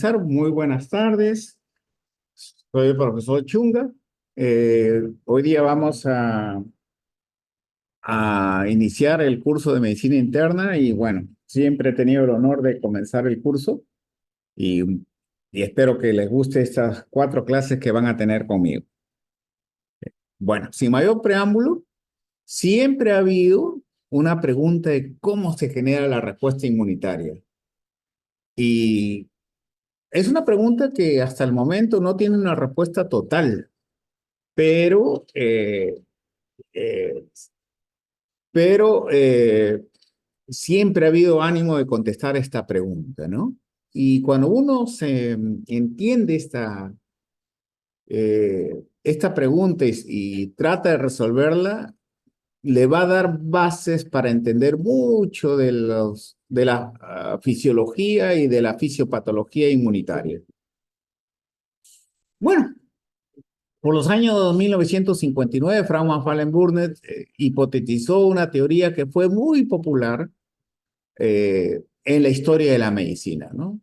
Muy buenas tardes, soy el profesor Chunga. Hoy día vamos a iniciar el curso de medicina interna y bueno, siempre he tenido el honor de comenzar el curso y, y espero que les guste estas 4 clases que van a tener conmigo. Bueno, sin mayor preámbulo, siempre ha habido una pregunta de cómo se genera la respuesta inmunitaria y es una pregunta que hasta el momento no tiene una respuesta total. Pero, eh, pero siempre ha habido ánimo de contestar esta pregunta, ¿no? Y cuando uno se entiende esta pregunta y trata de resolverla, le va a dar bases para entender mucho de la fisiología y de la fisiopatología inmunitaria. Bueno, por los años 1959, Frank van Wallenburnet hipotetizó una teoría que fue muy popular en la historia de la medicina, ¿no?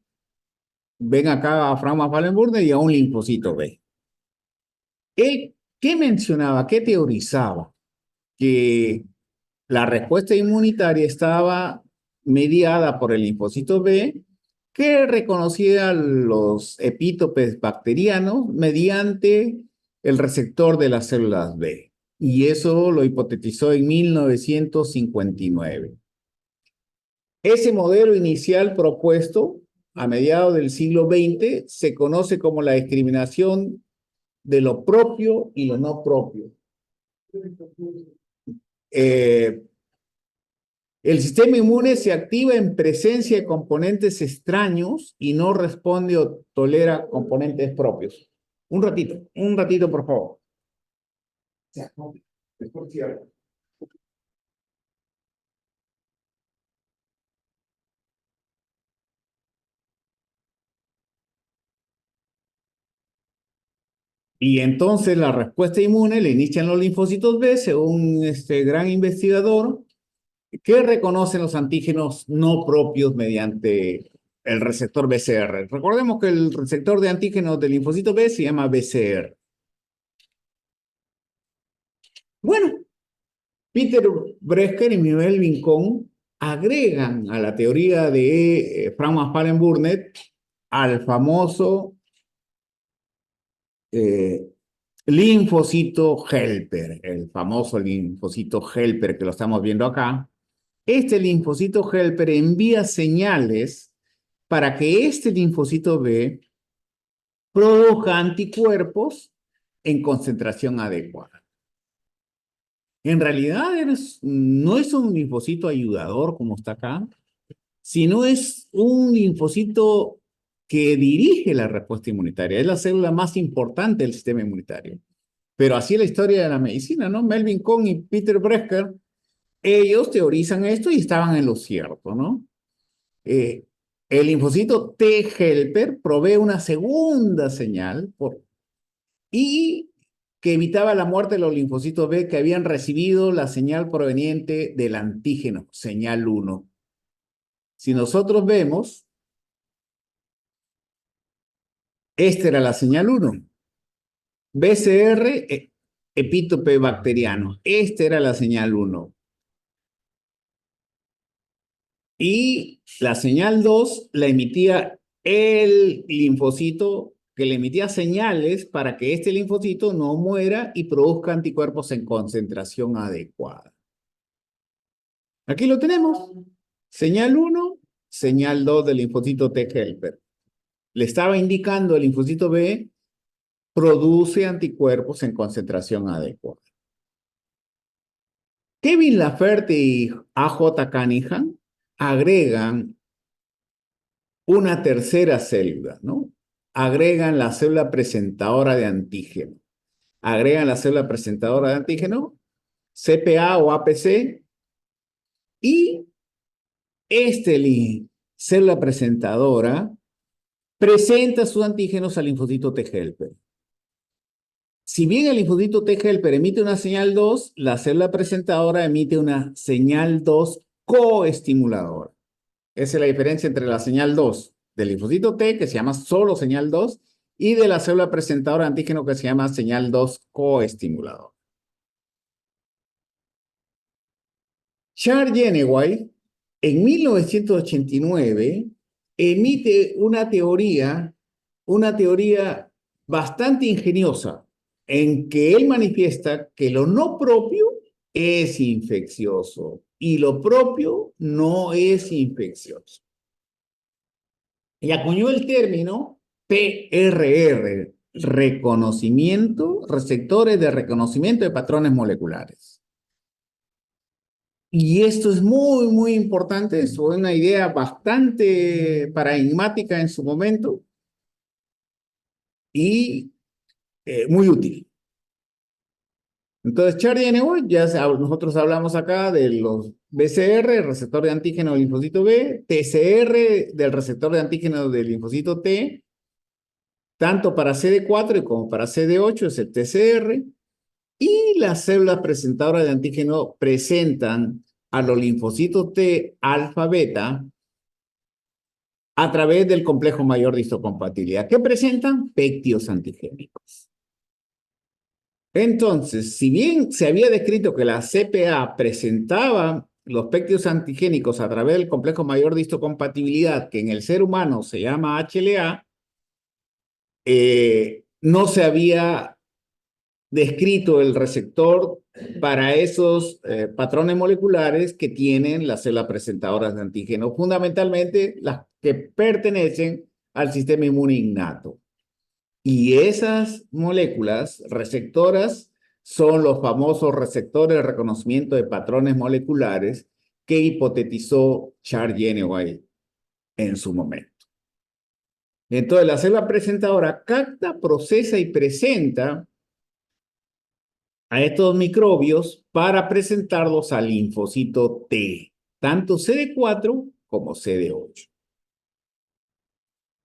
Ven acá a Frank van Wallenburnet y a un linfocito B. Él, ¿qué mencionaba? ¿Qué teorizaba? Que la respuesta inmunitaria estaba mediada por el linfocito B, que reconocía los epítopes bacterianos mediante el receptor de las células B. Y eso lo hipotetizó en 1959. Ese modelo inicial propuesto a mediados del siglo XX se conoce como la discriminación de lo propio y lo no propio. Eh, El sistema inmune se activa en presencia de componentes extraños y no responde o tolera componentes propios. Un ratito, por favor. Y entonces la respuesta inmune le inician los linfocitos B, según este gran investigador, que reconocen los antígenos no propios mediante el receptor BCR. Recordemos que el receptor de antígenos del linfocito B se llama BCR. Bueno, Peter Bresker y Melvin Kohn agregan a la teoría de Frank van Wallenburnet al famoso eh, linfocito helper, el famoso linfocito helper que lo estamos viendo acá. Este linfocito helper envía señales para que este linfocito B produzca anticuerpos en concentración adecuada. En realidad no es un linfocito ayudador como está acá, sino es un linfocito que dirige la respuesta inmunitaria. Es la célula más importante del sistema inmunitario. Pero así es la historia de la medicina, ¿no? Melvin Kohn y Peter Bresker, ellos teorizan esto y estaban en lo cierto, ¿no? El linfocito T helper provee una segunda señal y que evitaba la muerte de los linfocitos B que habían recibido la señal proveniente del antígeno, señal 1. Si nosotros vemos, esta era la señal 1. BCR, epítope bacteriano. Esta era la señal 1. Y la señal 2 la emitía el linfocito que le emitía señales para que este linfocito no muera y produzca anticuerpos en concentración adecuada. Aquí lo tenemos. Señal 1, señal 2 del linfocito T helper. Le estaba indicando el linfocito B produce anticuerpos en concentración adecuada. Kevin Laferte y A.J. Cunningham agregan una tercera célula, ¿no? Agregan la célula presentadora de antígeno. Agregan la célula presentadora de antígeno, CPA o APC, y célula presentadora presenta sus antígenos al linfocito T helper. Si bien el linfocito T helper emite una señal 2, la célula presentadora emite una señal 2 coestimuladora. Esa es la diferencia entre la señal 2. del linfocito T, que se llama solo señal 2, y de la célula presentadora de antígeno, que se llama señal 2 coestimulador. Charles Geneway, en 1989, emite una teoría bastante ingeniosa, en que él manifiesta que lo no propio es infeccioso y lo propio no es infeccioso. Y acuñó el término PRR, receptores de reconocimiento de patrones moleculares. Y esto es muy, muy importante, es una idea bastante paradigmática en su momento y muy útil. Entonces, Charlie Geneway, nosotros hablamos acá de los BCR, receptor de antígeno del linfocito B, TCR del receptor de antígeno del linfocito T, tanto para CD4 como para CD8 es el TCR, y las células presentadoras de antígeno presentan a los linfocitos T alfa beta a través del complejo mayor de histocompatibilidad, que presentan péptidos antigénicos. Entonces, si bien se había descrito que la CPA presentaba los péptidos antigénicos a través del complejo mayor de histocompatibilidad, que en el ser humano se llama HLA, no se había descrito el receptor para esos patrones moleculares que tienen las células presentadoras de antígeno, fundamentalmente las que pertenecen al sistema inmune innato. Y esas moléculas receptoras son los famosos receptores de reconocimiento de patrones moleculares que hipotetizó Charles Geneway en su momento. Entonces, la célula presentadora capta, procesa y presenta a estos microbios para presentarlos al linfocito T, tanto CD4 como CD8.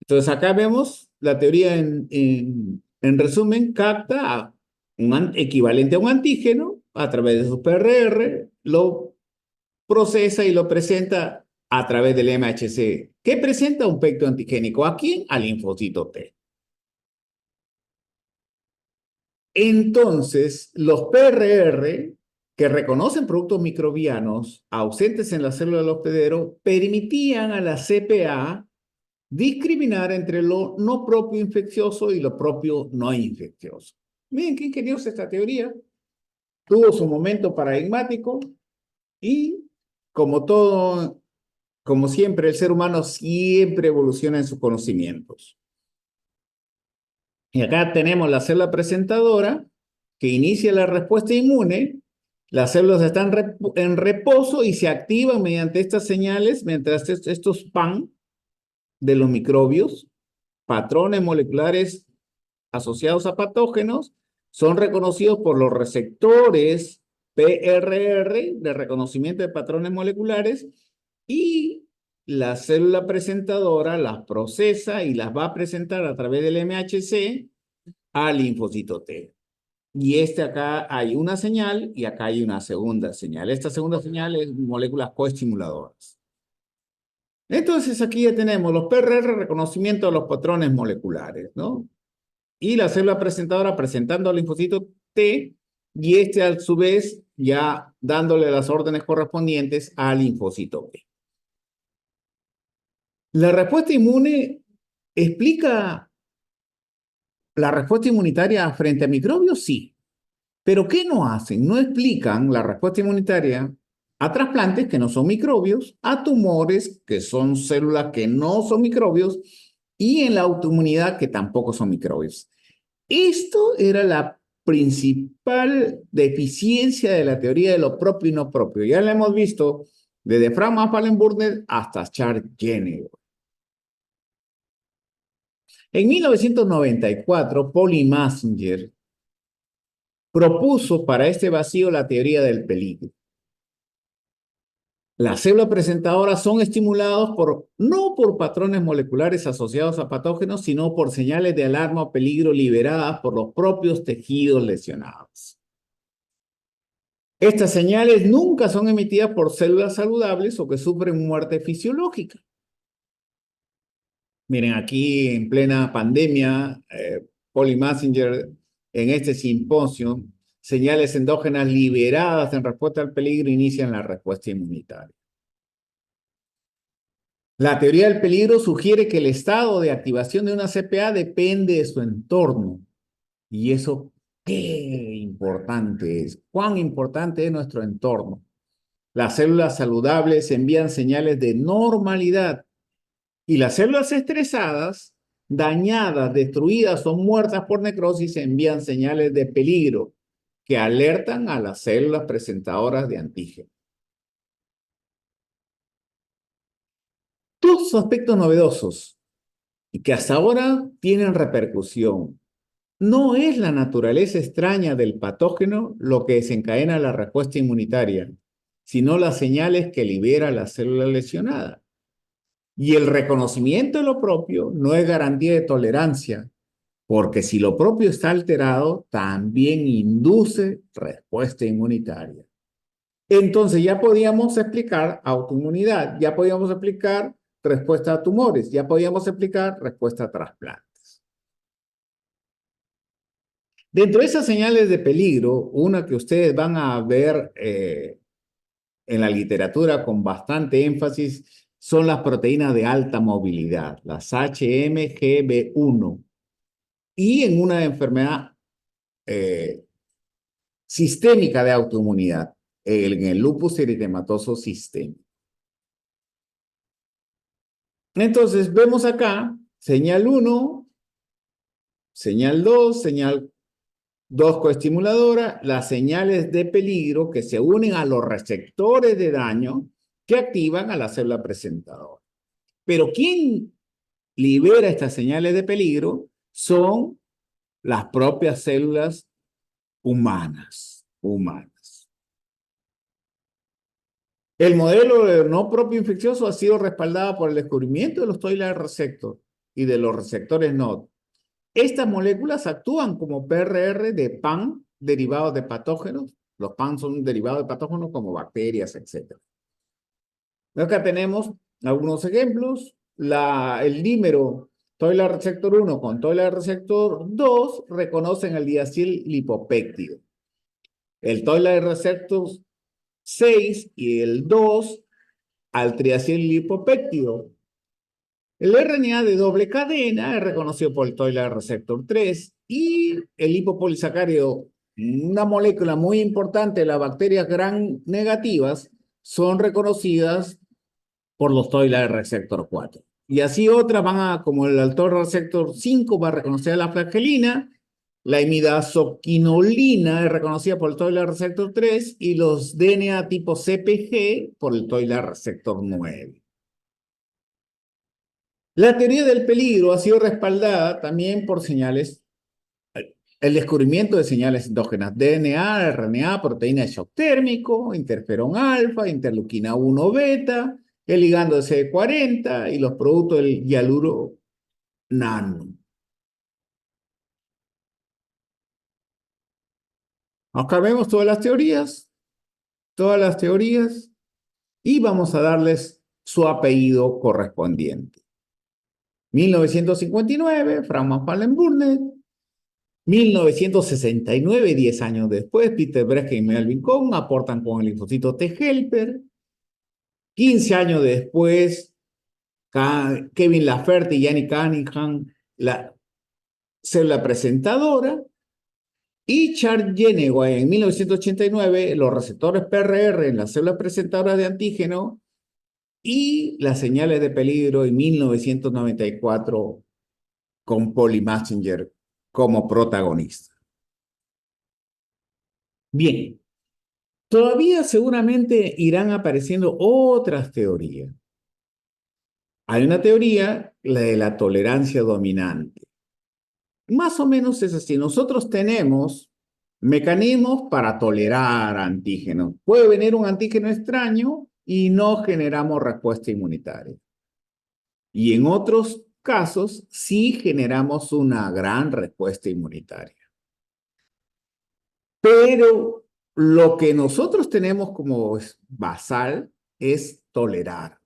Entonces, acá vemos la teoría en resumen, capta un equivalente a un antígeno a través de su PRR, lo procesa y lo presenta a través del MHC, que presenta un péptido antigénico. ¿A quién? Al linfocito T. Entonces, los PRR que reconocen productos microbianos ausentes en la célula del hospedero permitían a la CPA discriminar entre lo no propio infeccioso y lo propio no infeccioso. Miren qué ingeniosa esta teoría. Tuvo su momento paradigmático y, como todo, como siempre, el ser humano siempre evoluciona en sus conocimientos. Y acá tenemos la célula presentadora que inicia la respuesta inmune. Las células están en reposo y se activan mediante estas señales, mediante estos PAN de los microbios, patrones moleculares asociados a patógenos, son reconocidos por los receptores PRR de reconocimiento de patrones moleculares y la célula presentadora las procesa y las va a presentar a través del MHC al linfocito T. Y acá hay una señal y acá hay una segunda señal. Esta segunda señal es moléculas coestimuladoras. Entonces aquí ya tenemos los PRR, reconocimiento de los patrones moleculares, ¿no? Y la célula presentadora presentando al linfocito T y a su vez ya dándole las órdenes correspondientes al linfocito B. La respuesta inmune explica la respuesta inmunitaria frente a microbios, sí. Pero ¿qué no hacen? No explican la respuesta inmunitaria a trasplantes que no son microbios, a tumores que son células que no son microbios y en la autoinmunidad que tampoco son microbios. Esto era la principal deficiencia de la teoría de lo propio y no propio. Ya la hemos visto desde Frank Mappalen-Burnett hasta Charles Geneway. En 1994, Paul y Massinger propuso para este vacío la teoría del peligro. Las células presentadoras son estimuladas no por patrones moleculares asociados a patógenos, sino por señales de alarma o peligro liberadas por los propios tejidos lesionados. Estas señales nunca son emitidas por células saludables o que sufren muerte fisiológica. Miren, aquí en plena pandemia, Polly Messenger en este simposio, señales endógenas liberadas en respuesta al peligro inician la respuesta inmunitaria. La teoría del peligro sugiere que el estado de activación de una CPA depende de su entorno. Y eso, qué importante es. ¿Cuán importante es nuestro entorno? Las células saludables envían señales de normalidad y las células estresadas, dañadas, destruidas o muertas por necrosis envían señales de peligro que alertan a las células presentadoras de antígeno. Dos aspectos novedosos y que hasta ahora tienen repercusión. No es la naturaleza extraña del patógeno lo que desencadena la respuesta inmunitaria, sino las señales que libera la célula lesionada. Y el reconocimiento de lo propio no es garantía de tolerancia, porque si lo propio está alterado, también induce respuesta inmunitaria. Entonces ya podíamos explicar autoinmunidad, ya podíamos explicar respuesta a tumores, ya podíamos explicar respuesta a trasplantes. Dentro de esas señales de peligro, una que ustedes van a ver en la literatura con bastante énfasis son las proteínas de alta movilidad, las HMGB1, y en una enfermedad sistémica de autoinmunidad, en el lupus eritematoso sistémico. Entonces, vemos acá señal 1, señal 2, señal 2 coestimuladora, las señales de peligro que se unen a los receptores de daño que activan a la célula presentadora. Pero ¿quién libera estas señales de peligro? Son las propias células humanas. El modelo de no propio infeccioso ha sido respaldado por el descubrimiento de los toilet receptors y de los receptores NOD. Estas moléculas actúan como PRR de PAN derivados de patógenos. Los PAN son derivados de patógenos como bacterias, etc. Acá tenemos algunos ejemplos. El dímero toilet receptor 1 con toilet receptor 2 reconocen el diacil lipopéptido. El toilet receptor 6 y el 2 al triacil lipopéptido. El RNA de doble cadena es reconocido por el toilet receptor 3 y el lipopolisacárido, una molécula muy importante de las bacterias gram negativas, son reconocidas por los toilet receptor 4. Y así otras van a, como el toilet receptor 5 va a reconocer a la flagelina, la imidazoquinolina es reconocida por el toilet receptor 3 y los DNA tipo CpG por el toilet receptor 9. La teoría del peligro ha sido respaldada también por señales, el descubrimiento de señales endógenas, DNA, RNA, proteína de shock térmico, interferón alfa, interleuquina 1 beta, el ligando de CD40 y los productos del hialuro nano. Acá vemos todas las teorías, y vamos a darles su apellido correspondiente. 1959, Frank van Palen-Burnett. 1969, 10 años después, Peter Bresch y Melvin Cohn aportan con el linfocito T helper. 15 años después, Kevin Laferte y Yannick Cunningham, la célula presentadora. Y Charles Jeneway en 1989, los receptores PRR en las células presentadoras de antígeno y las señales de peligro en 1994 con Polly Messenger como protagonista. Bien, todavía seguramente irán apareciendo otras teorías. Hay una teoría, la de la tolerancia dominante. Más o menos es así. Nosotros tenemos mecanismos para tolerar antígenos. Puede venir un antígeno extraño y no generamos respuesta inmunitaria. Y en otros casos sí generamos una gran respuesta inmunitaria. Pero lo que nosotros tenemos como basal es tolerar.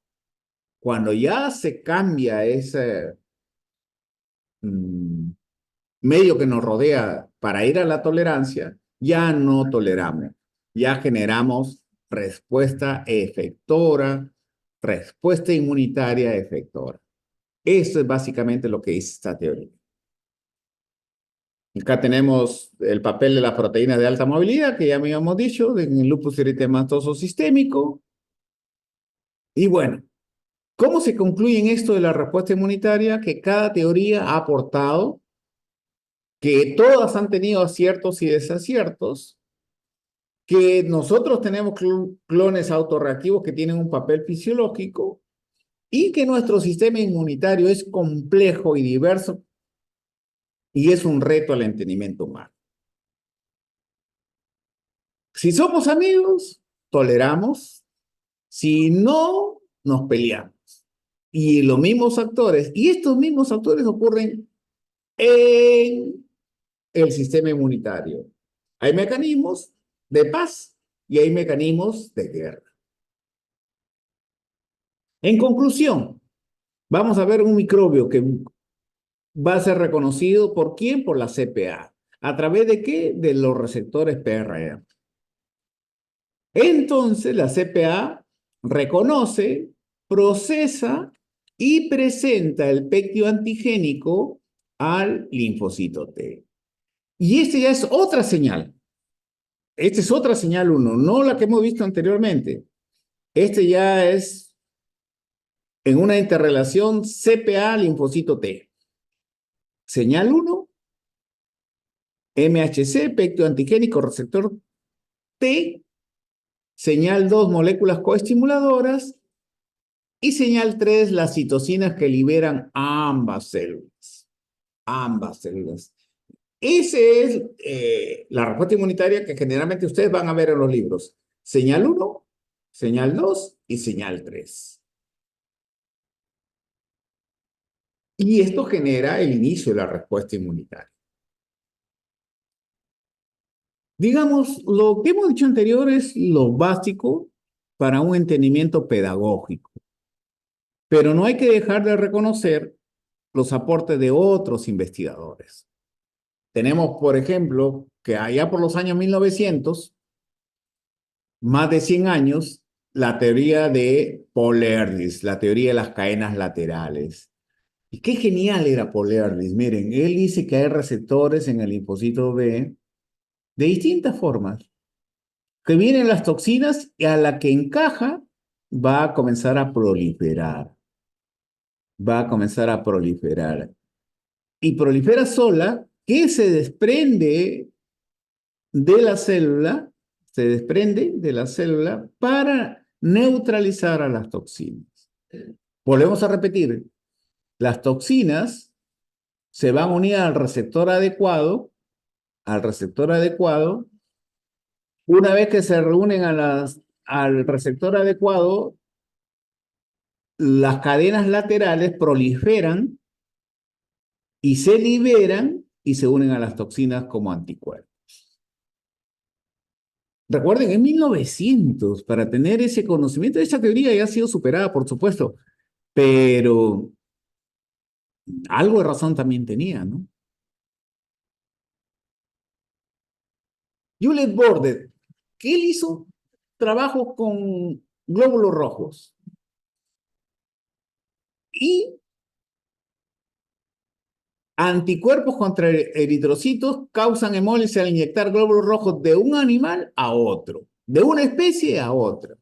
Cuando ya se cambia ese mm, medio que nos rodea para ir a la tolerancia, ya no toleramos, ya generamos respuesta efectora, respuesta inmunitaria efectora. Eso es básicamente lo que dice esta teoría. Acá tenemos el papel de las proteínas de alta movilidad, que ya me habíamos dicho, en el lupus eritematoso sistémico. Y bueno, ¿cómo se concluye en esto de la respuesta inmunitaria? Que cada teoría ha aportado, que todas han tenido aciertos y desaciertos, que nosotros tenemos clones autorreactivos que tienen un papel fisiológico y que nuestro sistema inmunitario es complejo y diverso y es un reto al entendimiento humano. Si somos amigos, toleramos. Si no, nos peleamos. Y los mismos actores, y estos mismos actores ocurren en el sistema inmunitario. Hay mecanismos de paz y hay mecanismos de guerra. En conclusión, vamos a ver un microbio que va a ser reconocido ¿por quién? Por la CPA. ¿A través de qué? De los receptores PRA. Entonces, la CPA reconoce, procesa y presenta el péptido antigénico al linfocito T. Y esta ya es otra señal. Esta es otra señal 1, no la que hemos visto anteriormente. Este ya es en una interrelación CPA-linfocito T. Señal 1, MHC, péptido antigénico receptor T. Señal 2, moléculas coestimuladoras. Y señal 3, las citocinas que liberan ambas células. Ambas células. Esa es la respuesta inmunitaria que generalmente ustedes van a ver en los libros. Señal 1, señal 2 y señal 3. Y esto genera el inicio de la respuesta inmunitaria. Digamos, lo que hemos dicho anterior es lo básico para un entendimiento pedagógico. Pero no hay que dejar de reconocer los aportes de otros investigadores. Tenemos, por ejemplo, que allá por los años 1900, más de 100 años, la teoría de Paul Ehrlich, la teoría de las cadenas laterales. Y qué genial era Paul Ehrlich. Miren, él dice que hay receptores en el linfocito B de distintas formas, que vienen las toxinas y a la que encaja va a comenzar a proliferar. Va a comenzar a proliferar. Y prolifera sola, que se desprende de la célula, se desprende de la célula para neutralizar a las toxinas. Volvemos a repetir, las toxinas se van a unir al receptor adecuado. Una vez que se reúnen al receptor adecuado, las cadenas laterales proliferan y se liberan y se unen a las toxinas como anticuerpos. Recuerden, en 1900, para tener ese conocimiento, esta teoría ya ha sido superada, por supuesto, pero algo de razón también tenía, ¿no? Juliet Borden, que él hizo trabajo con glóbulos rojos y anticuerpos contra eritrocitos causan hemólisis al inyectar glóbulos rojos de un animal a otro, de una especie a otra.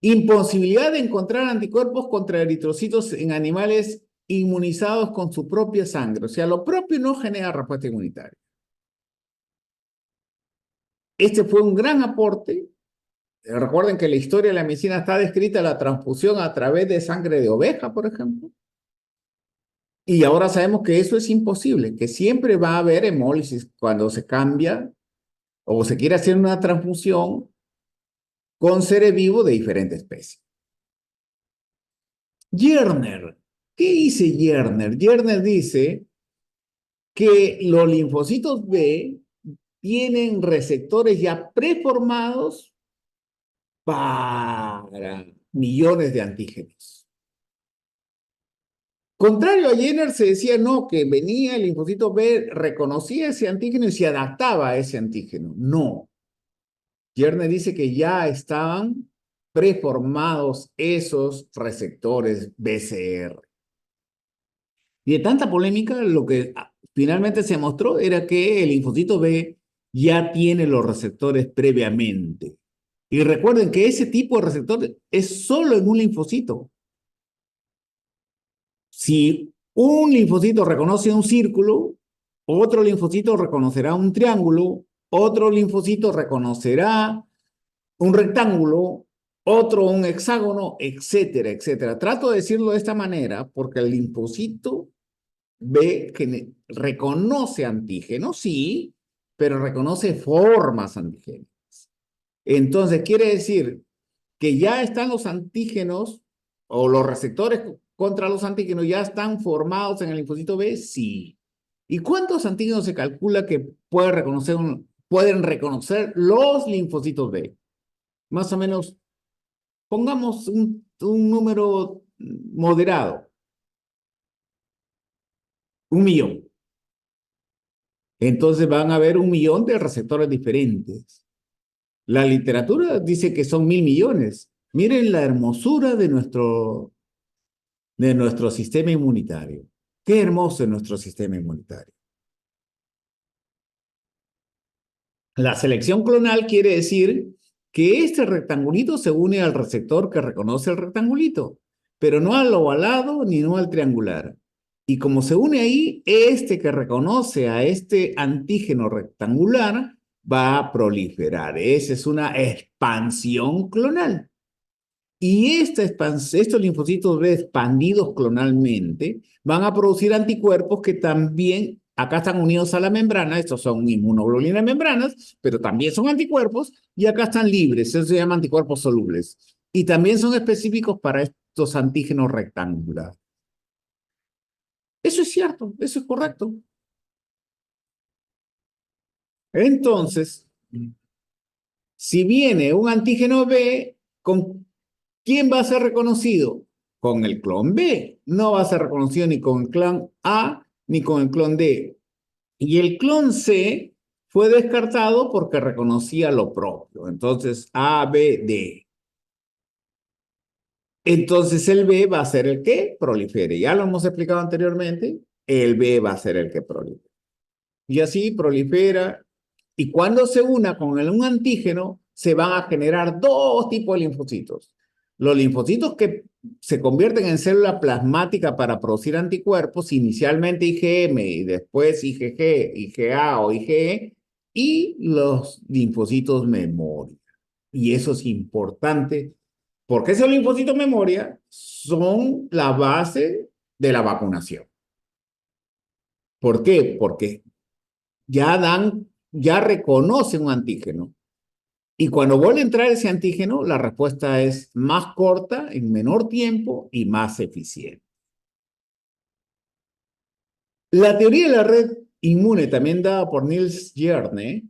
Imposibilidad de encontrar anticuerpos contra eritrocitos en animales inmunizados con su propia sangre. O sea, lo propio no genera respuesta inmunitaria. Este fue un gran aporte. Recuerden que la historia de la medicina está descrita la transfusión a través de sangre de oveja, por ejemplo. Y ahora sabemos que eso es imposible, que siempre va a haber hemólisis cuando se cambia o se quiere hacer una transfusión con seres vivos de diferente especie. Yerner. ¿Qué dice Yerner? Yerner dice que los linfocitos B tienen receptores ya preformados para millones de antígenos. Contrario a Jenner, se decía no, que venía el linfocito B, reconocía ese antígeno y se adaptaba a ese antígeno. No. Jenner dice que ya estaban preformados esos receptores BCR. Y de tanta polémica, lo que finalmente se mostró era que el linfocito B ya tiene los receptores previamente. Y recuerden que ese tipo de receptor es solo en un linfocito. Si un linfocito reconoce un círculo, otro linfocito reconocerá un triángulo, otro linfocito reconocerá un rectángulo, otro un hexágono, etcétera, etcétera. Trato de decirlo de esta manera porque el linfocito B que reconoce antígenos, sí, pero reconoce formas antigénicas. Entonces, quiere decir que ya están los antígenos o los receptores contra los antígenos ya están formados en el linfocito B, sí. ¿Y cuántos antígenos se calcula que pueden reconocer los linfocitos B? Más o menos, pongamos un número moderado, 1 millón. Entonces van a haber 1 millón de receptores diferentes. La literatura dice que son 1.000 millones. Miren la hermosura de nuestro sistema inmunitario. Qué hermoso es nuestro sistema inmunitario. La selección clonal quiere decir que este rectangulito se une al receptor que reconoce el rectangulito, pero no al ovalado ni no al triangular. Y como se une ahí, este que reconoce a este antígeno rectangular va a proliferar. Esa es una expansión clonal. Y estos linfocitos B expandidos clonalmente van a producir anticuerpos que también, acá están unidos a la membrana, estos son inmunoglobulinas membranas, pero también son anticuerpos, y acá están libres, eso se llama anticuerpos solubles. Y también son específicos para estos antígenos rectangulares. Eso es cierto, eso es correcto. Entonces, si viene un antígeno B, ¿con quién va a ser reconocido? Con el clon B. No va a ser reconocido ni con el clon A ni con el clon D. Y el clon C fue descartado porque reconocía lo propio. Entonces, A, B, D. Entonces, el B va a ser el que prolifere. Ya lo hemos explicado anteriormente. El B va a ser el que prolifere. Y así prolifera. Y cuando se una con un antígeno, se van a generar dos tipos de linfocitos. Los linfocitos que se convierten en célula plasmática para producir anticuerpos, inicialmente IgM y después IgG, IgA o IgE, y los linfocitos memoria. Y eso es importante, porque esos linfocitos memoria son la base de la vacunación. ¿Por qué? Porque ya reconocen un antígeno. Y cuando vuelve a entrar ese antígeno, la respuesta es más corta, en menor tiempo y más eficiente. La teoría de la red inmune, también dada por Niels Jerne,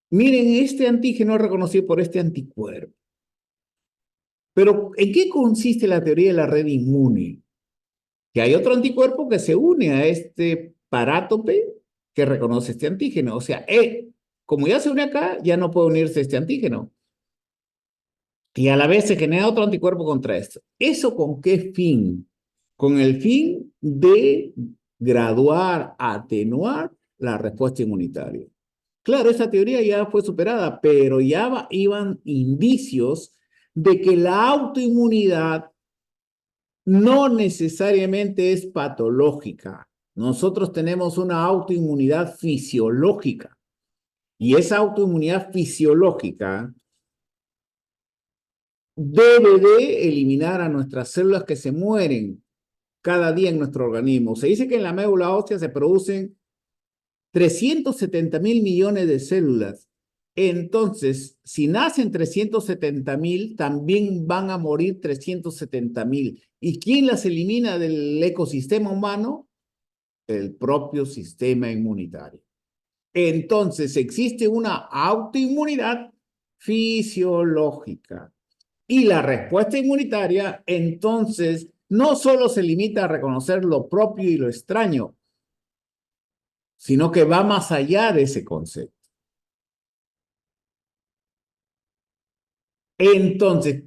miren, este antígeno es reconocido por este anticuerpo. Pero, ¿en qué consiste la teoría de la red inmune? Que hay otro anticuerpo que se une a este parátope que reconoce este antígeno. O sea, como ya se une acá, ya no puede unirse este antígeno. Y a la vez se genera otro anticuerpo contra esto. ¿Eso con qué fin? Con el fin de graduar, atenuar la respuesta inmunitaria. Claro, esa teoría ya fue superada, pero ya iban indicios de que la autoinmunidad no necesariamente es patológica. Nosotros tenemos una autoinmunidad fisiológica. Y esa autoinmunidad fisiológica debe de eliminar a nuestras células que se mueren cada día en nuestro organismo. Se dice que en la médula ósea se producen 370.000 millones de células. Entonces, si nacen 370.000, también van a morir 370.000. ¿Y quién las elimina del ecosistema humano? El propio sistema inmunitario. Entonces, existe una autoinmunidad fisiológica. Y la respuesta inmunitaria, entonces, no solo se limita a reconocer lo propio y lo extraño, sino que va más allá de ese concepto. Entonces,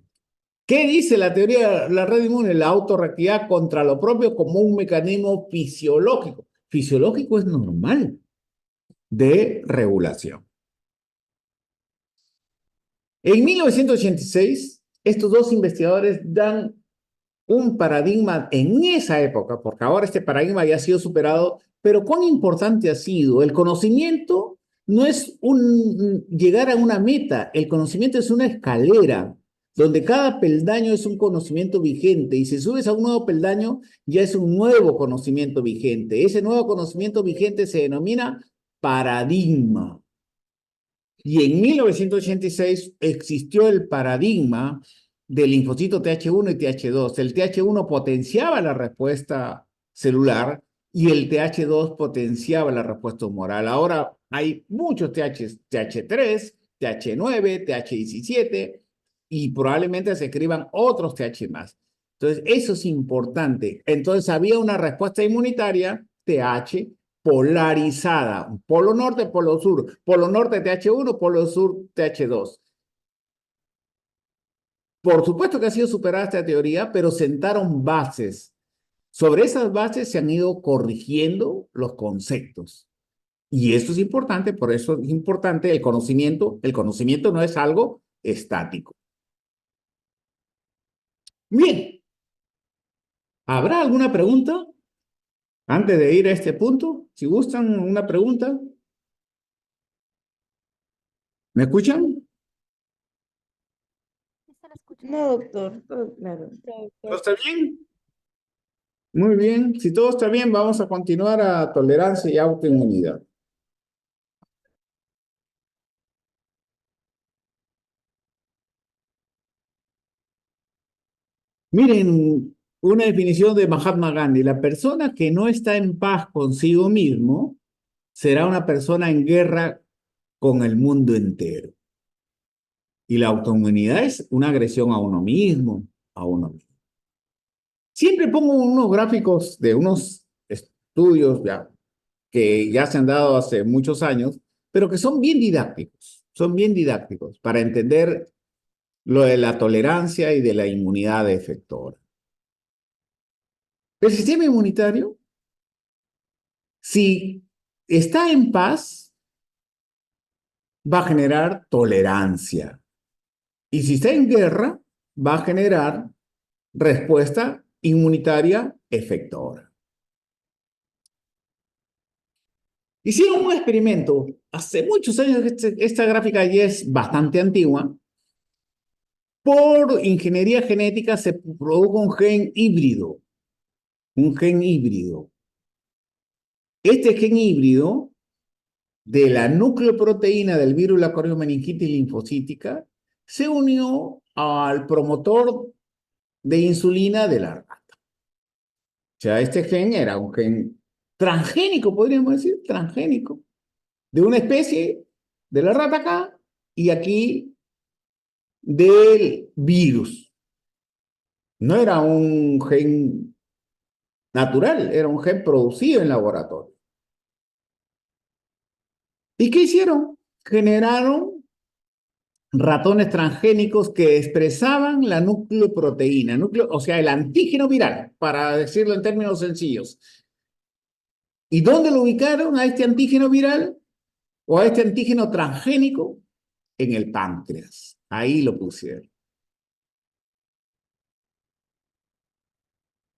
¿qué dice la teoría de la red inmune? La autorreactividad contra lo propio como un mecanismo fisiológico. Fisiológico es normal de regulación. En 1986, estos dos investigadores dan un paradigma en esa época, porque ahora este paradigma ya ha sido superado, pero cuán importante ha sido. El conocimiento no es llegar a una meta, el conocimiento es una escalera, donde cada peldaño es un conocimiento vigente, y si subes a un nuevo peldaño, ya es un nuevo conocimiento vigente. Ese nuevo conocimiento vigente se denomina paradigma. Y en 1986 existió el paradigma del linfocito TH1 y TH2. El TH1 potenciaba la respuesta celular y el TH2 potenciaba la respuesta humoral. Ahora hay muchos TH3, TH9, TH17 y probablemente se escriban otros TH más. Entonces, eso es importante. Entonces, había una respuesta inmunitaria, TH, polarizada, polo norte, polo norte TH1, polo sur TH2. Por supuesto que ha sido superada esta teoría, pero sentaron bases. Sobre esas bases se han ido corrigiendo los conceptos. Y esto es importante, por eso es importante el conocimiento. El conocimiento no es algo estático. Bien, ¿habrá alguna pregunta antes de ir a este punto? Si gustan una pregunta. ¿Me escuchan? No, doctor, todo claro. ¿Todo está bien? Muy bien. Si todo está bien, vamos a continuar a tolerancia y autoinmunidad. Miren, una definición de Mahatma Gandhi. La persona que no está en paz consigo mismo será una persona en guerra con el mundo entero. Y la autoinmunidad es una agresión a uno mismo, a uno mismo. Siempre pongo unos gráficos de unos estudios que ya se han dado hace muchos años, pero que son bien didácticos para entender lo de la tolerancia y de la inmunidad efectora. El sistema inmunitario, si está en paz, va a generar tolerancia. Y si está en guerra, va a generar respuesta inmunitaria efectora. Hicieron un experimento hace muchos años, esta gráfica ya es bastante antigua. Por ingeniería genética se produjo un gen híbrido. Un gen híbrido. Este gen híbrido de la nucleoproteína del virus, la coriomeningitis linfocítica, se unió al promotor de insulina de la rata. O sea, este gen era un gen transgénico, podríamos decir, transgénico, de una especie de la rata acá y aquí del virus. No era un gen natural, era un gen producido en laboratorio. ¿Y qué hicieron? Generaron ratones transgénicos que expresaban la nucleoproteína, o sea, el antígeno viral, para decirlo en términos sencillos. ¿Y dónde lo ubicaron a este antígeno viral o a este antígeno transgénico? En el páncreas. Ahí lo pusieron.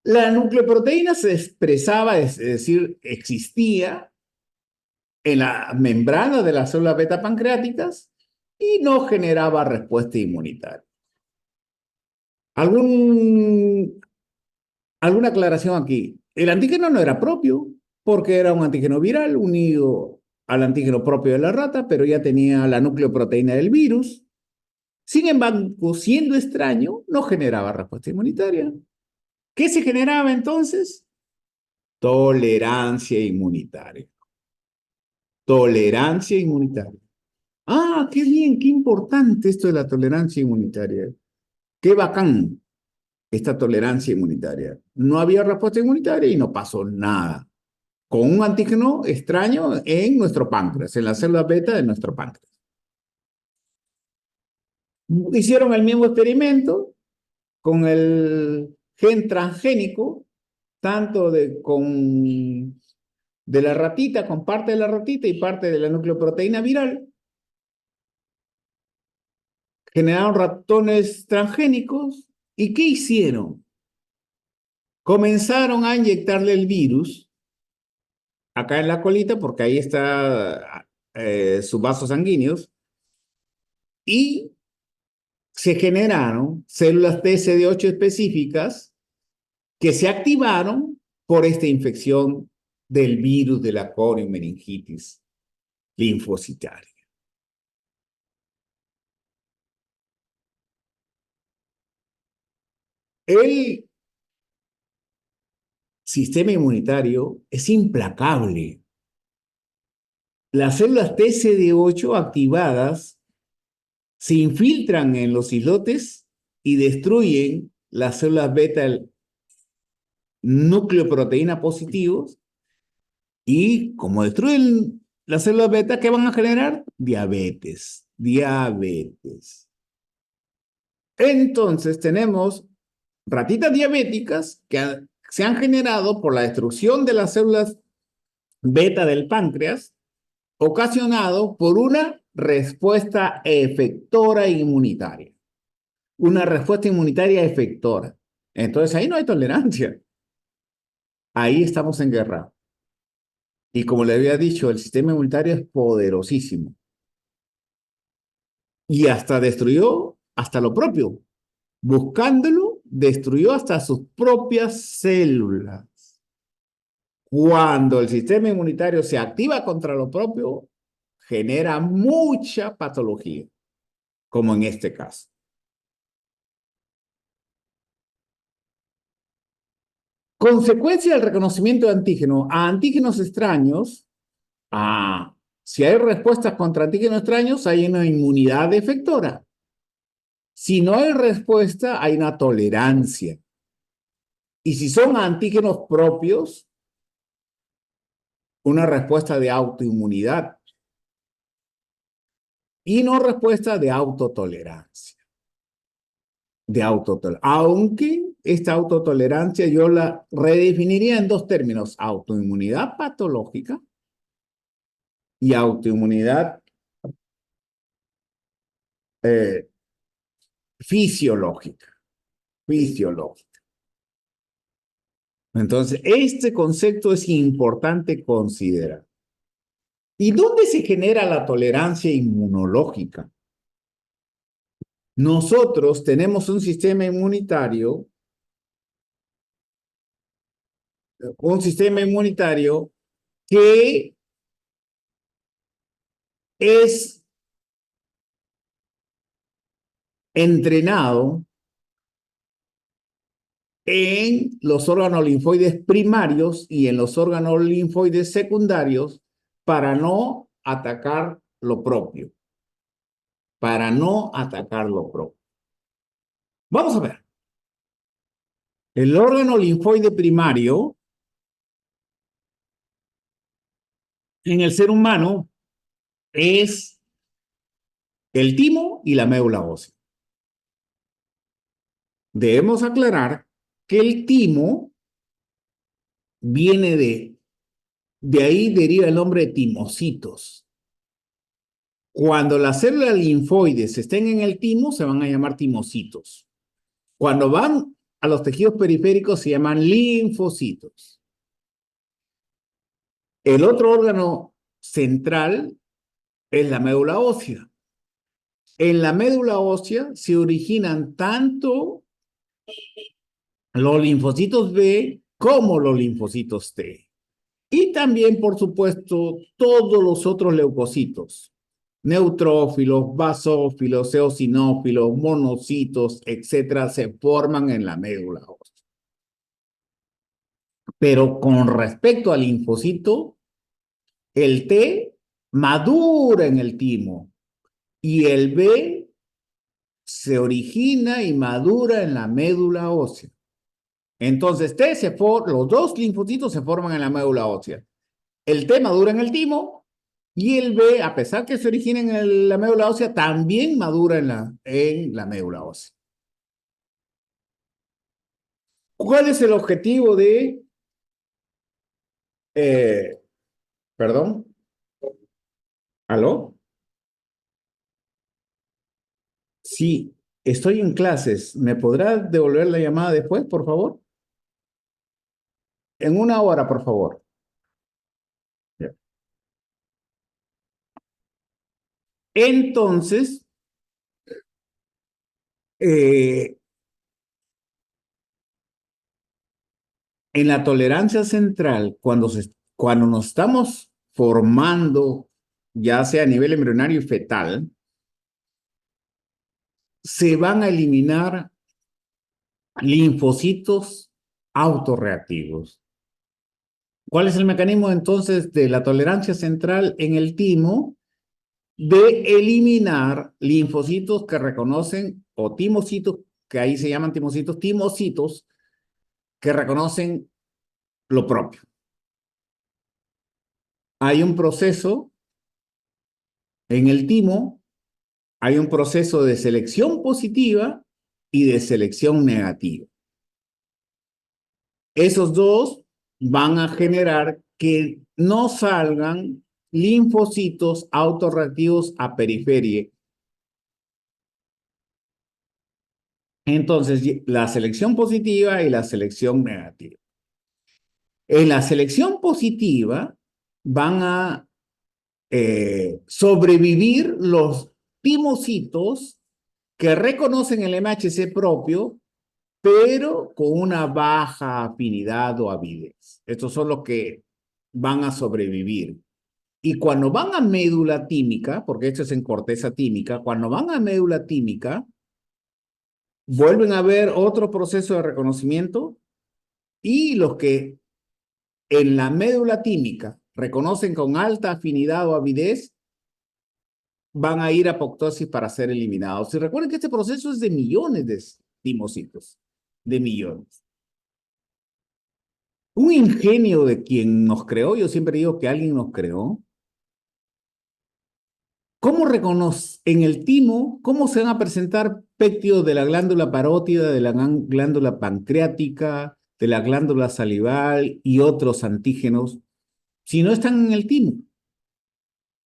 La nucleoproteína se expresaba, es decir, existía en la membrana de las células beta pancreáticas y no generaba respuesta inmunitaria. ¿Alguna aclaración aquí? El antígeno no era propio, porque era un antígeno viral unido al antígeno propio de la rata, pero ya tenía la nucleoproteína del virus. Sin embargo, siendo extraño, no generaba respuesta inmunitaria. ¿Qué se generaba entonces? Tolerancia inmunitaria. Tolerancia inmunitaria. Ah, qué bien, qué importante esto de la tolerancia inmunitaria. Qué bacán. esta tolerancia inmunitaria. No había respuesta inmunitaria y no pasó nada. Con un antígeno extraño en nuestro páncreas, en la célula beta de nuestro páncreas. Hicieron el mismo experimento con el gen transgénico, tanto de la ratita, con parte de la ratita y parte de la nucleoproteína viral. Generaron ratones transgénicos. ¿Y qué hicieron? Comenzaron a inyectarle el virus acá en la colita, porque ahí está sus vasos sanguíneos, y se generaron células TCD8 específicas que se activaron por esta infección del virus de la coriomeningitis linfocitaria. El sistema inmunitario es implacable. Las células TCD8 activadas se infiltran en los islotes y destruyen las células beta nucleoproteína positivos, y como destruyen las células beta, ¿qué van a generar? Diabetes. Diabetes. Entonces tenemos ratitas diabéticas que se han generado por la destrucción de las células beta del páncreas, ocasionado por una respuesta efectora inmunitaria. Una respuesta inmunitaria efectora. Entonces ahí no hay tolerancia. Ahí estamos en guerra. Y como le había dicho, el sistema inmunitario es poderosísimo. Y hasta destruyó hasta lo propio. Buscándolo, destruyó hasta sus propias células. Cuando el sistema inmunitario se activa contra lo propio, genera mucha patología, como en este caso. Consecuencia del reconocimiento de antígenos a antígenos extraños, si hay respuestas contra antígenos extraños, hay una inmunidad efectora. Si no hay respuesta, hay una tolerancia. Y si son antígenos propios, una respuesta de autoinmunidad. Y no respuesta de autotolerancia. Aunque esta autotolerancia yo la redefiniría en dos términos: autoinmunidad patológica y autoinmunidad fisiológica. Entonces, este concepto es importante considerar. ¿Y dónde se genera la tolerancia inmunológica? Nosotros tenemos un sistema inmunitario que es entrenado en los órganos linfoides primarios y en los órganos linfoides secundarios para no atacar lo propio. Vamos a ver. El órgano linfoide primario en el ser humano es el timo y la médula ósea. Debemos aclarar que el timo viene de ahí deriva el nombre de timocitos. Cuando las células linfoides estén en el timo, se van a llamar timocitos. Cuando van a los tejidos periféricos, se llaman linfocitos. El otro órgano central es la médula ósea. En la médula ósea se originan tanto los linfocitos B como los linfocitos T. Y también, por supuesto, todos los otros leucocitos, neutrófilos, basófilos, eosinófilos, monocitos, etcétera, se forman en la médula ósea. Pero con respecto al linfocito, el T madura en el timo y el B se origina y madura en la médula ósea. Entonces, los dos linfocitos se forman en la médula ósea. El T madura en el timo y el B, a pesar que se origina en la médula ósea, también madura en la médula ósea. ¿Cuál es el objetivo de... perdón? ¿Aló? Sí, estoy en clases. ¿Me podrá devolver la llamada después, por favor? En una hora, por favor. Ya. Entonces, eh, en la tolerancia central, cuando nos estamos formando, ya sea a nivel embrionario y fetal, se van a eliminar linfocitos autorreactivos. ¿Cuál es el mecanismo entonces de la tolerancia central en el timo? De eliminar linfocitos que reconocen, o timocitos, que ahí se llaman timocitos, que reconocen lo propio. Hay un proceso en el timo, hay un proceso de selección positiva y de selección negativa. Esos dos van a generar que no salgan linfocitos autorreactivos a periferia. Entonces, la selección positiva y la selección negativa. En la selección positiva van a sobrevivir los timocitos que reconocen el MHC propio, pero con una baja afinidad o avidez. Estos son los que van a sobrevivir. Y cuando van a médula tímica, porque esto es en corteza tímica, cuando van a médula tímica, vuelven a ver otro proceso de reconocimiento y los que en la médula tímica reconocen con alta afinidad o avidez van a ir a apoptosis para ser eliminados. Y recuerden que este proceso es de millones de timocitos, de millones. Un ingenio de quien nos creó, yo siempre digo que alguien nos creó. ¿Cómo reconoce en el timo, cómo se van a presentar péptidos de la glándula parótida, de la glándula pancreática, de la glándula salival y otros antígenos si no están en el timo?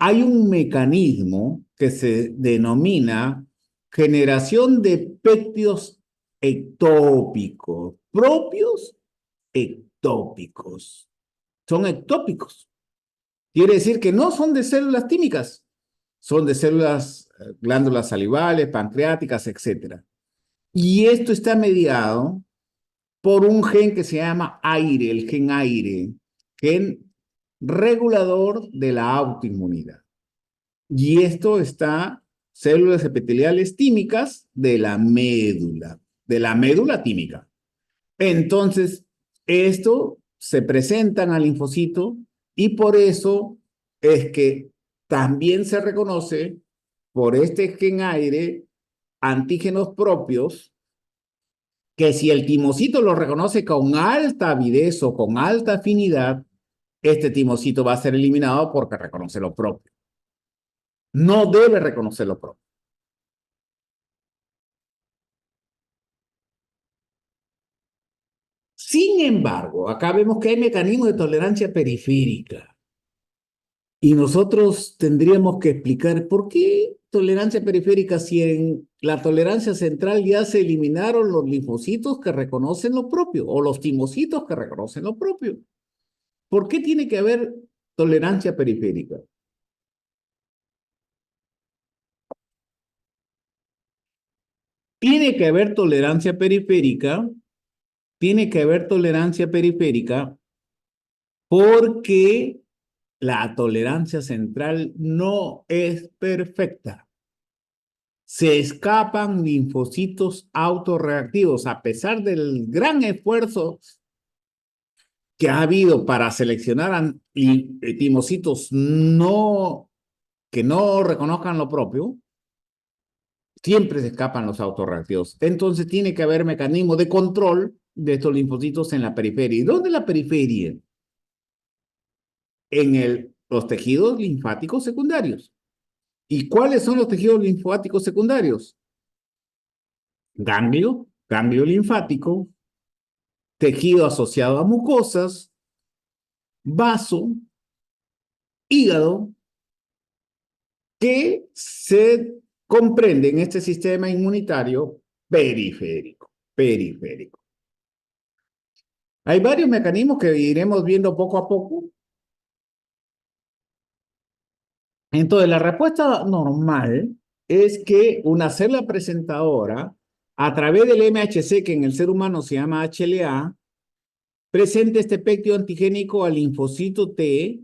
Hay un mecanismo que se denomina generación de péptidos ectópicos, propios ectópicos. Son ectópicos. Quiere decir que no son de células tímicas, son de células, glándulas salivales, pancreáticas, etc. Y esto está mediado por un gen que se llama aire, el gen regulador de la autoinmunidad. Y esto está células epiteliales tímicas de la médula tímica. Entonces, esto se presentan al linfocito y por eso es que también se reconoce por este gen aire antígenos propios que si el timocito lo reconoce con alta avidez o con alta afinidad, este timocito va a ser eliminado porque reconoce lo propio. No debe reconocer lo propio. Sin embargo, acá vemos que hay mecanismos de tolerancia periférica. Y nosotros tendríamos que explicar por qué tolerancia periférica si en la tolerancia central ya se eliminaron los linfocitos que reconocen lo propio o los timocitos que reconocen lo propio. ¿Por qué tiene que haber tolerancia periférica? Tiene que haber tolerancia periférica, porque la tolerancia central no es perfecta. Se escapan linfocitos autorreactivos a pesar del gran esfuerzo que ha habido para seleccionar timocitos que no reconozcan lo propio. Siempre se escapan los autorreactivos. Entonces tiene que haber mecanismos de control de estos linfocitos en la periferia. ¿Y dónde es la periferia? En los tejidos linfáticos secundarios. ¿Y cuáles son los tejidos linfáticos secundarios? Ganglio linfático, tejido asociado a mucosas, vaso, hígado, que se comprende en este sistema inmunitario periférico. Hay varios mecanismos que iremos viendo poco a poco. Entonces, la respuesta normal es que una célula presentadora, a través del MHC, que en el ser humano se llama HLA, presenta este péptido antigénico al linfocito T,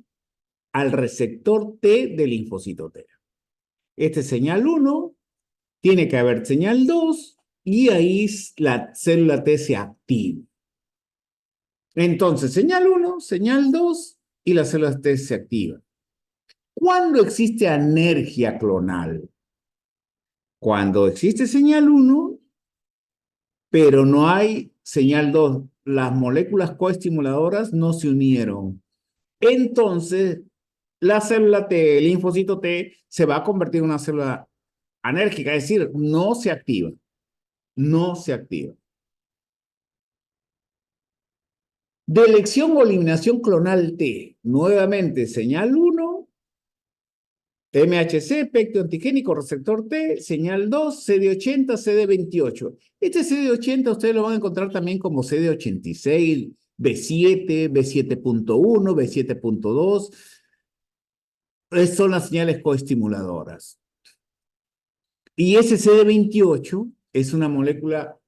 al receptor T del linfocito T. Este es señal 1, tiene que haber señal 2, y ahí la célula T se activa. Entonces, señal 1, señal 2, y la célula T se activa. ¿Cuándo existe anergia clonal? Cuando existe señal 1, pero no hay señal 2. Las moléculas coestimuladoras no se unieron. Entonces, la célula T, el linfocito T, se va a convertir en una célula anérgica, es decir, no se activa. No se activa. De elección o eliminación clonal T. Nuevamente, señal 1, MHC, péptido antigénico, receptor T, señal 2, CD80, CD28. Este CD80 ustedes lo van a encontrar también como CD86, B7, B7.1, B7.2. Son las señales coestimuladoras. Y ese CD28 es una molécula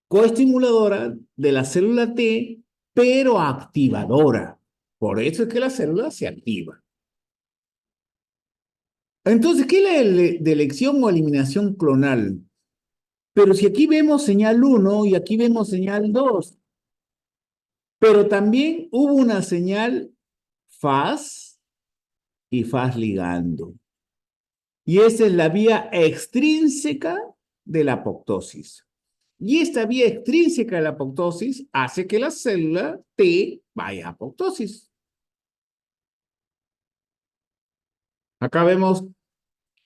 coestimuladora de la célula T, pero activadora. Por eso es que la célula se activa. Entonces, ¿qué es la de elección o eliminación clonal? Pero si aquí vemos señal 1 y aquí vemos señal 2, pero también hubo una señal Fas y Fas ligando. Y esa es la vía extrínseca de la apoptosis. Y esta vía extrínseca de la apoptosis hace que la célula T vaya a apoptosis. Acá vemos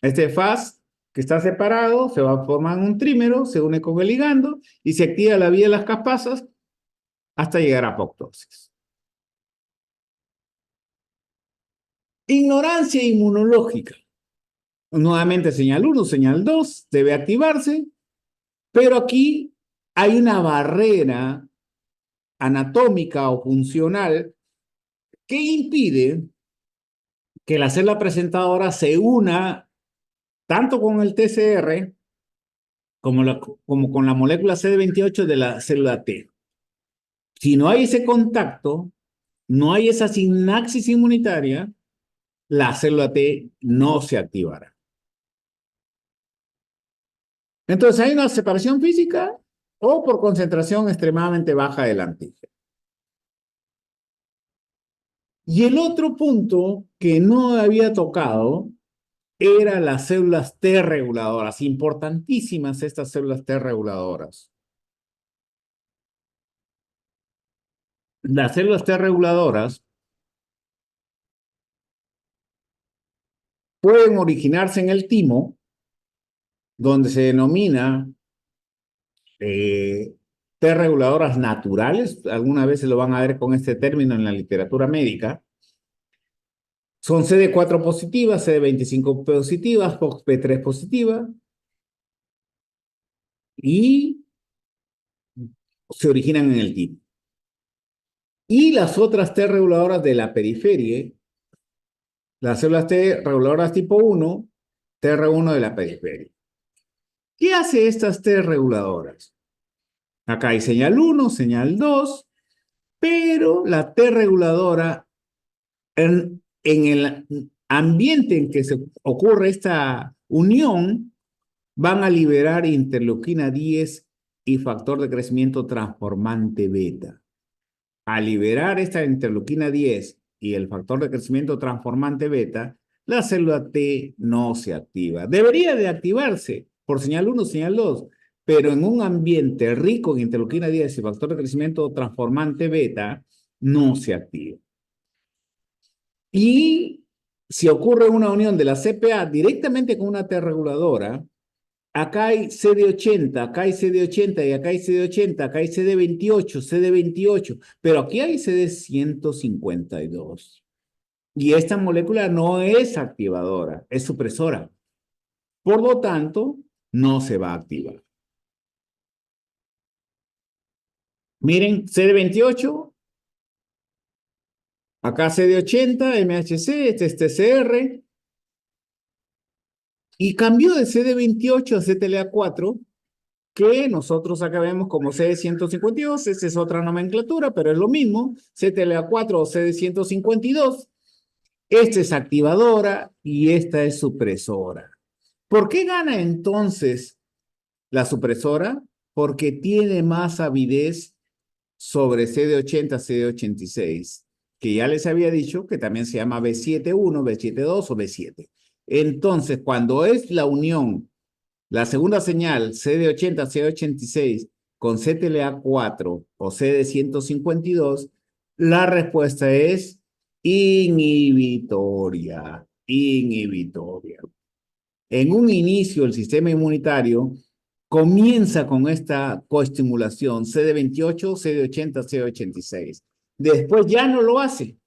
este Fas que está separado, se va a formar un trímero, se une con el ligando y se activa la vía de las caspasas hasta llegar a apoptosis. Ignorancia inmunológica. Nuevamente señal 1, señal 2, debe activarse, pero aquí hay una barrera anatómica o funcional que impide que la célula presentadora se una tanto con el TCR como con la molécula CD28 de la célula T. Si no hay ese contacto, no hay esa sinapsis inmunitaria, la célula T no se activará. Entonces, ¿hay una separación física o por concentración extremadamente baja del antígeno? Y el otro punto que no había tocado era las células T reguladoras, importantísimas estas células T reguladoras. Las células T reguladoras pueden originarse en el timo, donde se denomina T reguladoras naturales, alguna vez se lo van a ver con este término en la literatura médica. Son CD4 positivas, CD25 positivas, FOXP3 positiva, y se originan en el timo. Y las otras T reguladoras de la periferia, las células T reguladoras tipo 1, TR1 de la periferia. ¿Qué hace estas T reguladoras? Acá hay señal 1, señal 2, pero la T reguladora en el ambiente en que se ocurre esta unión van a liberar interleuquina 10 y factor de crecimiento transformante beta. Al liberar esta interleuquina 10 y el factor de crecimiento transformante beta, la célula T no se activa. Debería de activarse, por señal 1, señal 2, pero en un ambiente rico en interleuquina 10 y factor de crecimiento transformante beta, no se activa. Y si ocurre una unión de la CPA directamente con una T reguladora, acá hay CD80, acá hay CD80 y acá hay CD80, acá hay CD28, CD28, pero aquí hay CD152. Y esta molécula no es activadora, es supresora. Por lo tanto, no se va a activar. Miren, CD28, acá CD80, MHC, este es TCR, y cambió de CD28 a CTLA4, que nosotros acá vemos como CD152, esa es otra nomenclatura, pero es lo mismo, CTLA4 o CD152. Esta es activadora y esta es supresora. ¿Por qué gana entonces la supresora? Porque tiene más avidez sobre CD80, CD86, que ya les había dicho que también se llama B7-1, B7-2 o B7. Entonces, cuando es la unión, la segunda señal, CD80, CD86, con CTLA4 o CD152, la respuesta es inhibitoria, inhibitoria. En un inicio, el sistema inmunitario comienza con esta coestimulación CD28, CD80, CD86. Después ya no lo hace.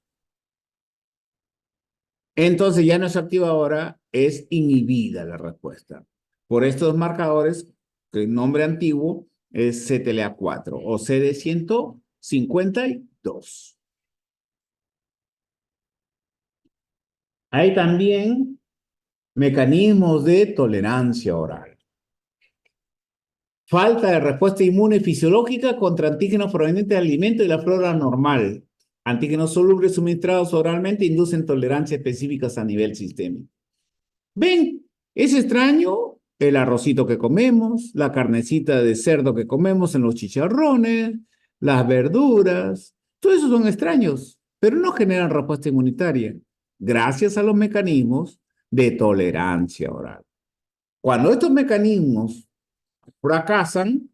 Entonces ya no es activadora, es inhibida la respuesta. Por estos marcadores, que el nombre antiguo es CTLA4 o CD152. Hay también mecanismos de tolerancia oral. Falta de respuesta inmune fisiológica contra antígenos provenientes del alimento y la flora normal. Antígenos solubles suministrados oralmente inducen tolerancia específicas a nivel sistémico. ¿Ven? Es extraño el arrocito que comemos, la carnecita de cerdo que comemos en los chicharrones, las verduras. Todo eso son extraños, pero no generan respuesta inmunitaria gracias a los mecanismos de tolerancia oral. Cuando estos mecanismos fracasan,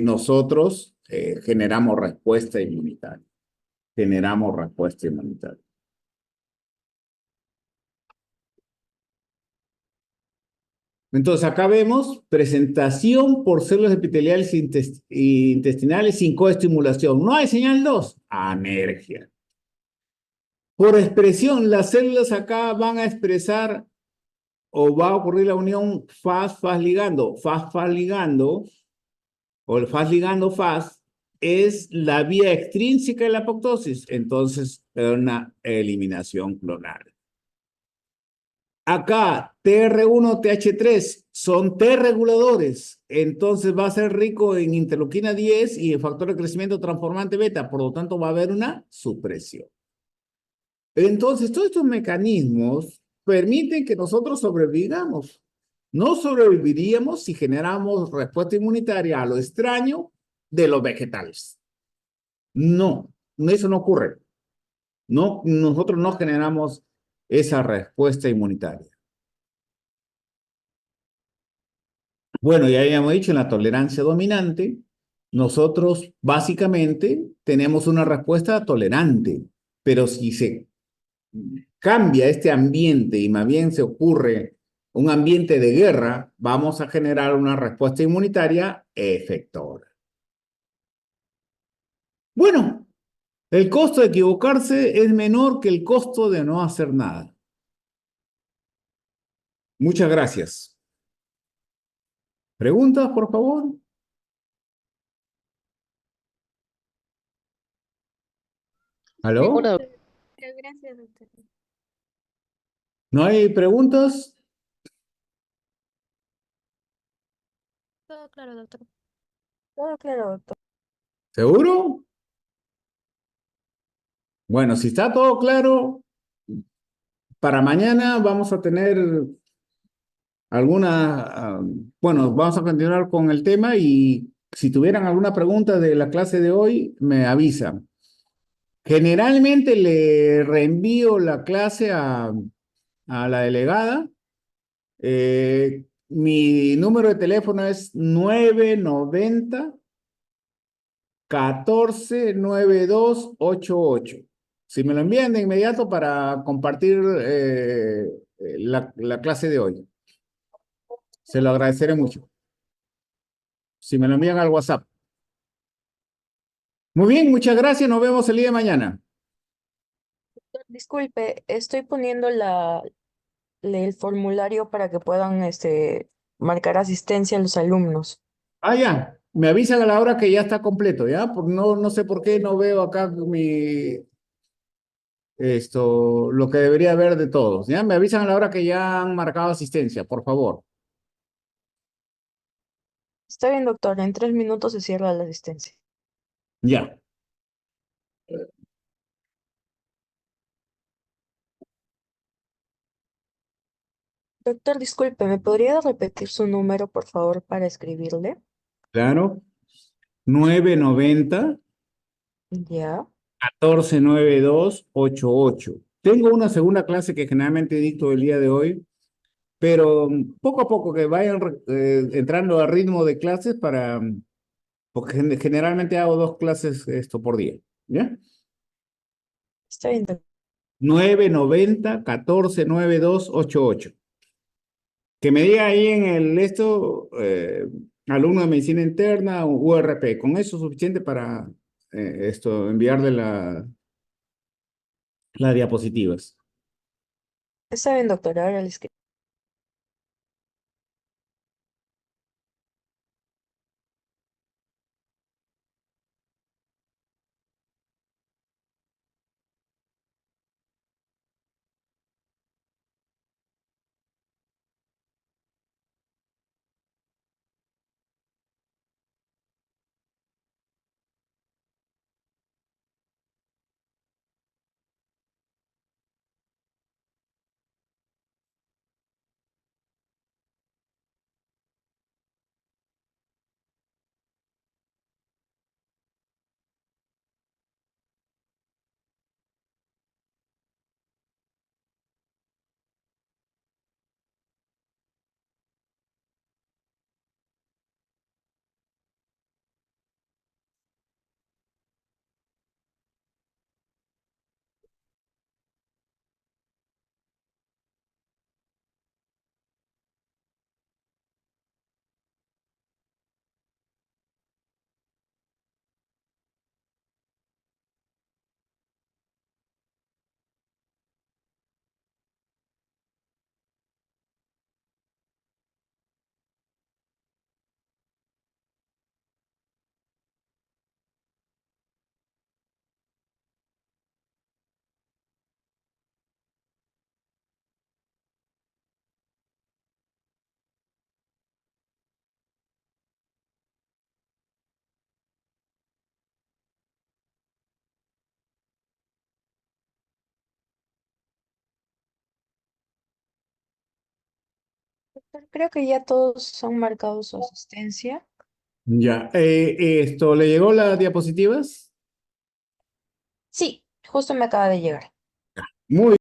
nosotros generamos respuesta inmunitaria. Generamos respuesta inmunitaria. Entonces, acá vemos presentación por células epiteliales intestinales sin coestimulación. No hay señal 2, anergia. Por expresión, las células acá van a expresar o va a ocurrir la unión FAS-FAS ligando. FAS-FAS ligando o el FAS ligando FAS es la vía extrínseca de la apoptosis. Entonces, es una eliminación clonal. Acá, TR1, TH3 son T reguladores, entonces va a ser rico en interleuquina 10 y en factor de crecimiento transformante beta, por lo tanto va a haber una supresión. Entonces, todos estos mecanismos permiten que nosotros sobrevivamos. No sobreviviríamos si generamos respuesta inmunitaria a lo extraño de los vegetales. No, eso no ocurre. No, nosotros no generamos esa respuesta inmunitaria. Bueno, ya habíamos dicho, en la tolerancia dominante, nosotros básicamente tenemos una respuesta tolerante, pero si se cambia este ambiente y más bien se ocurre un ambiente de guerra, vamos a generar una respuesta inmunitaria efectora. Bueno, el costo de equivocarse es menor que el costo de no hacer nada. Muchas gracias. ¿Preguntas, por favor? ¿Aló? Hola, Gracias, doctor. ¿No hay preguntas? todo claro, doctor. Todo claro, doctor. ¿Seguro? Bueno, si está todo claro, para mañana vamos a tener bueno, vamos a continuar con el tema y si tuvieran alguna pregunta de la clase de hoy, me avisan. Generalmente le reenvío la clase a la delegada. Mi número de teléfono es 990-149288. Si me lo envían de inmediato para compartir la clase de hoy, se lo agradeceré mucho. Si me lo envían al WhatsApp. Muy bien, muchas gracias. Nos vemos el día de mañana. Disculpe, estoy poniendo el formulario para que puedan marcar asistencia a los alumnos. Ah, ya. Me avisan a la hora que ya está completo, ¿ya? No sé por qué no veo acá lo que debería haber de todos, ¿ya? Me avisan a la hora que ya han marcado asistencia, por favor. Está bien, doctor, en 3 minutos se cierra la asistencia. Ya. Doctor, disculpe, ¿me podría repetir su número, por favor, para escribirle? Claro. 990 Ya. 149288. Tengo una segunda clase que generalmente dicto el día de hoy, pero poco a poco que vayan entrando al ritmo de clases porque generalmente hago 2 clases por día, ¿ya? Está bien, doctor. 990-149288. Que me diga ahí en alumno de medicina interna o URP, con eso es suficiente para enviarle las diapositivas. Está bien, doctor, ahora le escribo. Doctor, creo que ya todos han marcado su asistencia. Ya. ¿Le llegó las diapositivas? Sí, justo me acaba de llegar. Muy